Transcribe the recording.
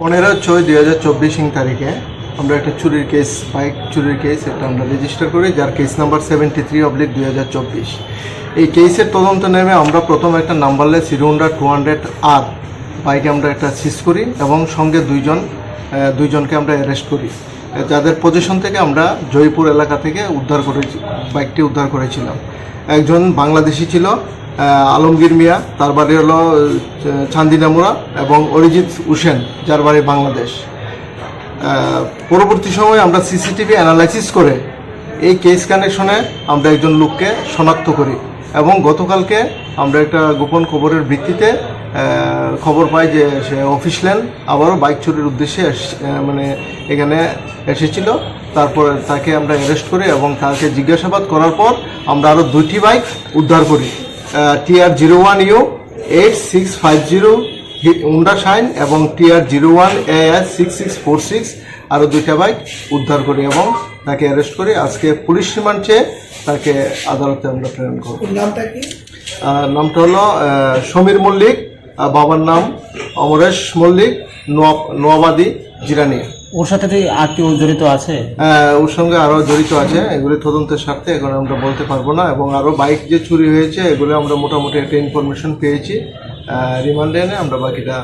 15/6/2024 তারিখে আমরা একটা চুরির কেস, বাইক চুরির কেস এটা আমরা রেজিস্টার করি, যার কেস নাম্বার 73/2024। এই কেসের তদন্ত নেমে আমরা প্রথম একটা নাম্বারলেস হিরো হোন্ডা 200R বাইকে আমরা একটা সিজ করি এবং সঙ্গে দুইজনকে আমরা অ্যারেস্ট করি, যাদের পজিশন থেকে আমরা জয়পুর এলাকা থেকে বাইকটি উদ্ধার করেছিলাম। একজন বাংলাদেশি ছিল, আলমগীর মিয়া, তার বাড়ি হলো চান্দিনামুড়া, এবং অরিজিৎ হোসেন, যার বাড়ি বাংলাদেশ। পরবর্তী সময়ে আমরা সিসিটিভি অ্যানালাইসিস করে এই কেস কানেকশনে আমরা একজন লোককে শনাক্ত করি এবং গতকালকে আমরা একটা গোপন খবরের ভিত্তিতে খবর পাই যে সে অফিস ল্যান্ড আবারও বাইক চুরির উদ্দেশ্যে এখানে এসেছিল। তারপরে তাকে আমরা অ্যারেস্ট করি এবং তাকে জিজ্ঞাসাবাদ করার পর আমরা আরও 2টি বাইক উদ্ধার করি, TR01U 8650 হোন্ডা শাইন এবং TR01 AS 6646, আরও 2টা বাইক উদ্ধার করি এবং তাকে অ্যারেস্ট করি। আজকে পুলিশ রিমান্ড চেয়ে তাকে আদালতে আমরা প্রেরণ করব। নামটা কি? নামটা হলো সমীর মল্লিক, বাবার নাম অমরেশ মল্লিক, নোয়াবাদী, জিরানিয়া। ওর সাথে আর কি জড়িত আছে? ওর সঙ্গে আরও জড়িত আছে, এগুলি তদন্তের স্বার্থে এখন আমরা বলতে পারবো না। এবং আরও বাইক যে চুরি হয়েছে এগুলো আমরা মোটামুটি একটা ইনফরমেশন পেয়েছি, রিমান্ডে এনে আমরা বাকিটা